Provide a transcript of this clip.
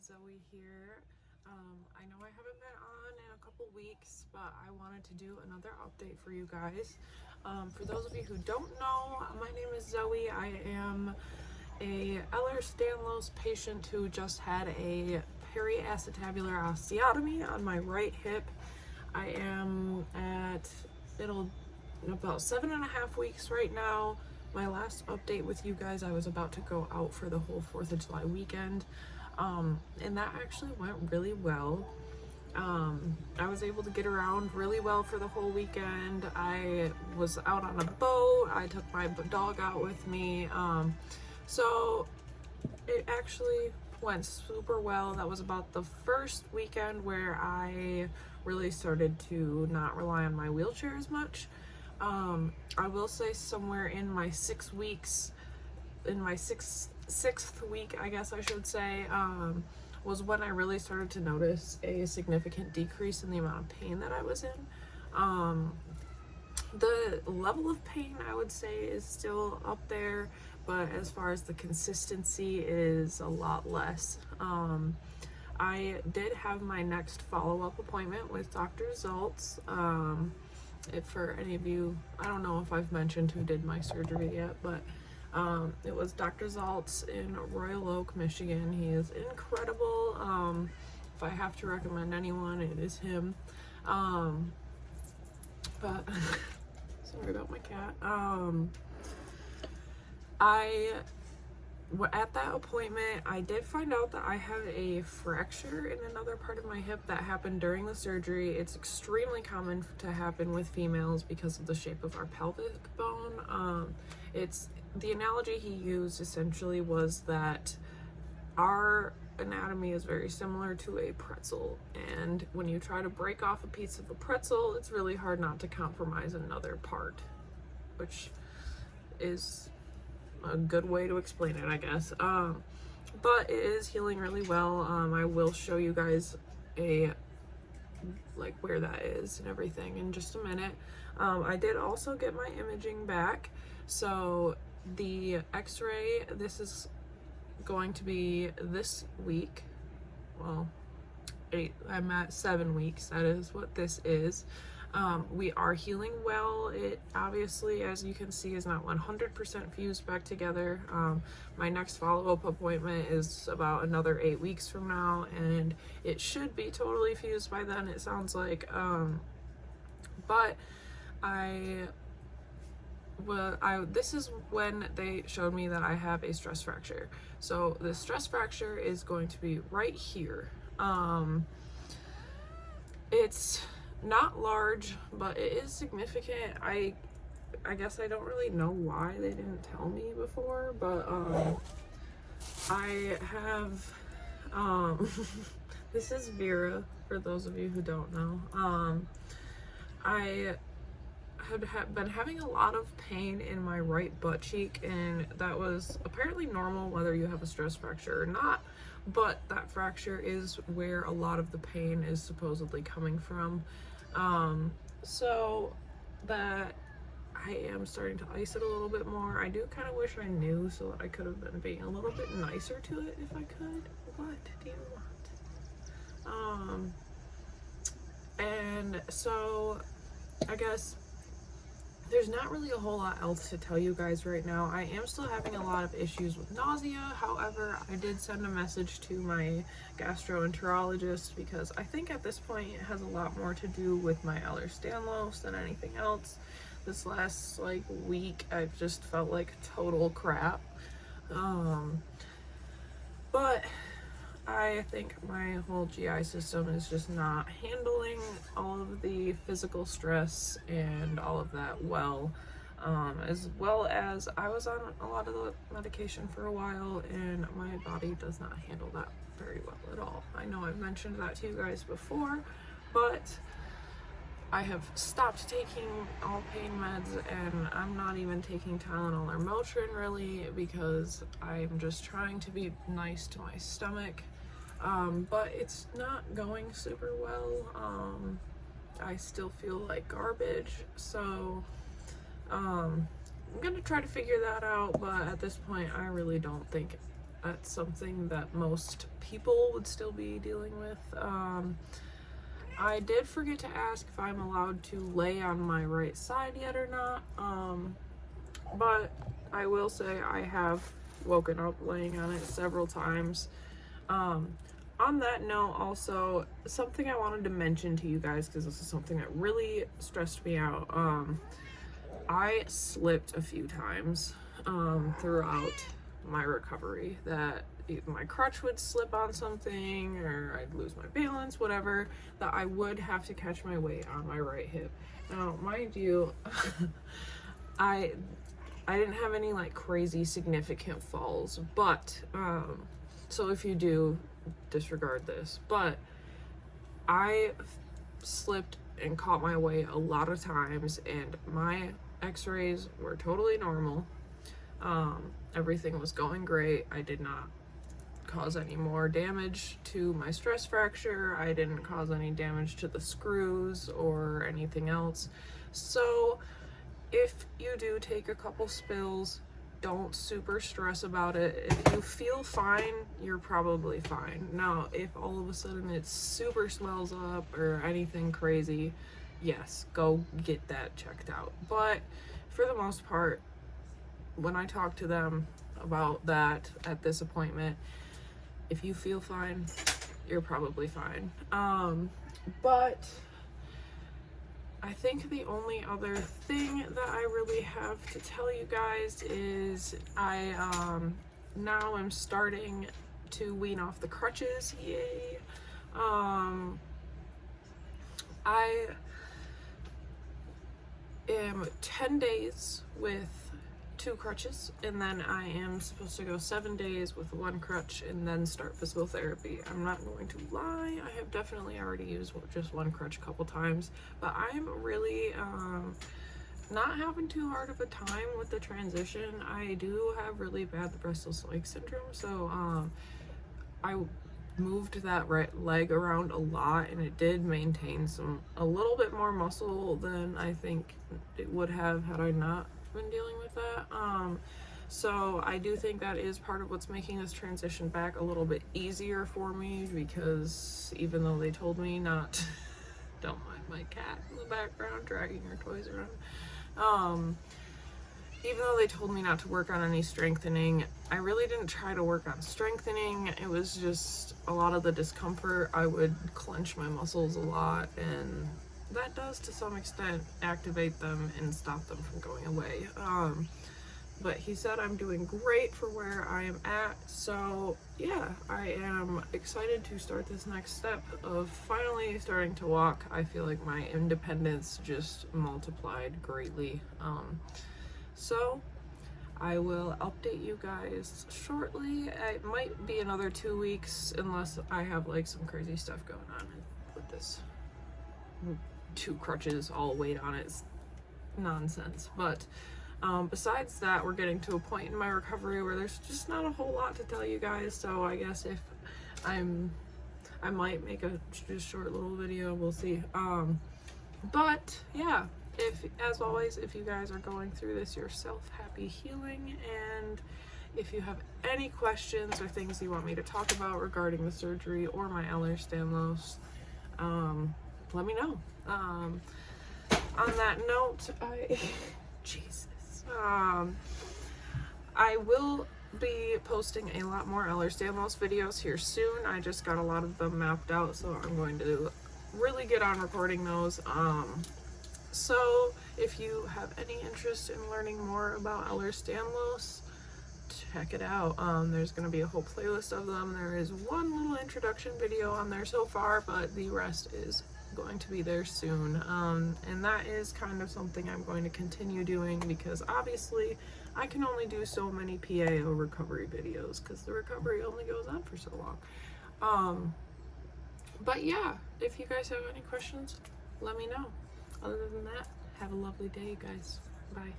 Zoe here. I know I haven't been on in a couple weeks, but I wanted to do another update for you guys. For those of you who don't know, my name is Zoe. I am a Ehlers-Danlos patient who just had a periacetabular osteotomy on my right hip. I am at about 7.5 weeks right now. My last update with you guys, I was about to go out for the whole 4th of July weekend, and that actually went really well. I was able to get around really well for the whole weekend. I was out on a boat. I took my dog out with me. So it actually went super well. That was about the first weekend where I really started to not rely on my wheelchair as much. I will say somewhere in my 6 weeks, in my sixth week, I guess I should say, was when I really started to notice a significant decrease in the amount of pain that I was in. The level of pain, I would say, is still up there, but as far as the consistency, is a lot less. I did have my next follow-up appointment with Dr. Zaltz. If for any of you, I don't know if I've mentioned who did my surgery yet, but it was Dr. Zaltz in Royal Oak, Michigan. He is incredible. If I have to recommend anyone, it is him. But sorry about my cat. At that appointment, I did find out that I have a fracture in another part of my hip that happened during the surgery. It's extremely common to happen with females because of the shape of our pelvic bone. The analogy he used essentially was that our anatomy is very similar to a pretzel, and when you try to break off a piece of a pretzel, it's really hard not to compromise another part, which is a good way to explain it, I guess. But it is healing really well. I will show you guys where that is and everything in just a minute. I did also get my imaging back, so the x-ray, this is going to be this week. Well, I'm at 7 weeks. That is what this is. We are healing well. It obviously, as you can see, is not 100% fused back together. My next follow-up appointment is about another 8 weeks from now, and it should be totally fused by then, it sounds like. But this is when they showed me that I have a stress fracture. So the stress fracture is going to be right here. It's not large, but it is significant. I guess I don't really know why they didn't tell me before, but I have this is Vera, for those of you who don't know. I had been having a lot of pain in my right butt cheek, and that was apparently normal whether you have a stress fracture or not, but that fracture is where a lot of the pain is supposedly coming from. So that I am starting to ice it a little bit more. I do kind of wish I knew, so that I could have been being a little bit nicer to it if I could. What do you want? And so I guess there's not really a whole lot else to tell you guys right now. I am still having a lot of issues with nausea. However, I did send a message to my gastroenterologist because I think at this point it has a lot more to do with my Ehlers-Danlos than anything else. This last week, I've just felt like total crap. But I think my whole GI system is just not handling all of the physical stress and all of that well, as well as I was on a lot of the medication for a while, and my body does not handle that very well at all. I know I've mentioned that to you guys before, but I have stopped taking all pain meds, and I'm not even taking Tylenol or Motrin really, because I'm just trying to be nice to my stomach. But it's not going super well. I still feel like garbage, so I'm gonna try to figure that out, but at this point I really don't think that's something that most people would still be dealing with. I did forget to ask if I'm allowed to lay on my right side yet or not, but I will say I have woken up laying on it several times. On that note, also, something I wanted to mention to you guys, because this is something that really stressed me out. I slipped a few times throughout my recovery, that my crutch would slip on something, or I'd lose my balance, whatever, that I would have to catch my weight on my right hip. Now, mind you, I didn't have any like crazy significant falls, but so if you do, disregard this, but I slipped and caught my weight a lot of times, and my x-rays were totally normal. Everything was going great. I did not cause any more damage to my stress fracture. I didn't cause any damage to the screws or anything else. So if you do take a couple spills, don't super stress about it. If you feel fine, you're probably fine. Now, if all of a sudden it super swells up or anything crazy, yes, go get that checked out. But for the most part, when I talk to them about that at this appointment, if you feel fine, you're probably fine. But I think the only other thing that I really have to tell you guys is I now am starting to wean off the crutches. Yay. I am 10 days with 2 crutches, and then I am supposed to go 7 days with 1 crutch and then start physical therapy. I'm not going to lie, I have definitely already used just 1 crutch a couple times, but I'm really not having too hard of a time with the transition. I do have really bad restless leg syndrome, so I moved that right leg around a lot, and it did maintain a little bit more muscle than I think it would have had I not been dealing with that. So I do think that is part of what's making this transition back a little bit easier for me, because even though they told me not don't mind my cat in the background dragging her toys around, even though they told me not to work on any strengthening, I really didn't try to work on strengthening. It was just a lot of the discomfort. I would clench my muscles a lot, and that does to some extent activate them and stop them from going away. But he said I'm doing great for where I am at, so yeah, I am excited to start this next step of finally starting to walk. I feel like my independence just multiplied greatly. So I will update you guys shortly. It might be another 2 weeks unless I have like some crazy stuff going on with this 2 crutches, all weight on it's nonsense. But besides that, we're getting to a point in my recovery where there's just not a whole lot to tell you guys, so I guess if I might make a just short little video, we'll see. But yeah, as always, if you guys are going through this yourself, happy healing, and if you have any questions or things you want me to talk about regarding the surgery or my Ehlers-Danlos, let me know. On that note, Jesus. I will be posting a lot more Ehlers-Danlos videos here soon. I just got a lot of them mapped out, so I'm going to really get on recording those. So if you have any interest in learning more about Ehlers-Danlos, check it out. There's going to be a whole playlist of them. There is one little introduction video on there so far, but the rest is going to be there soon. And that is kind of something I'm going to continue doing, because obviously I can only do so many PAO recovery videos because the recovery only goes on for so long. But yeah, if you guys have any questions, let me know. Other than that, have a lovely day, you guys. Bye.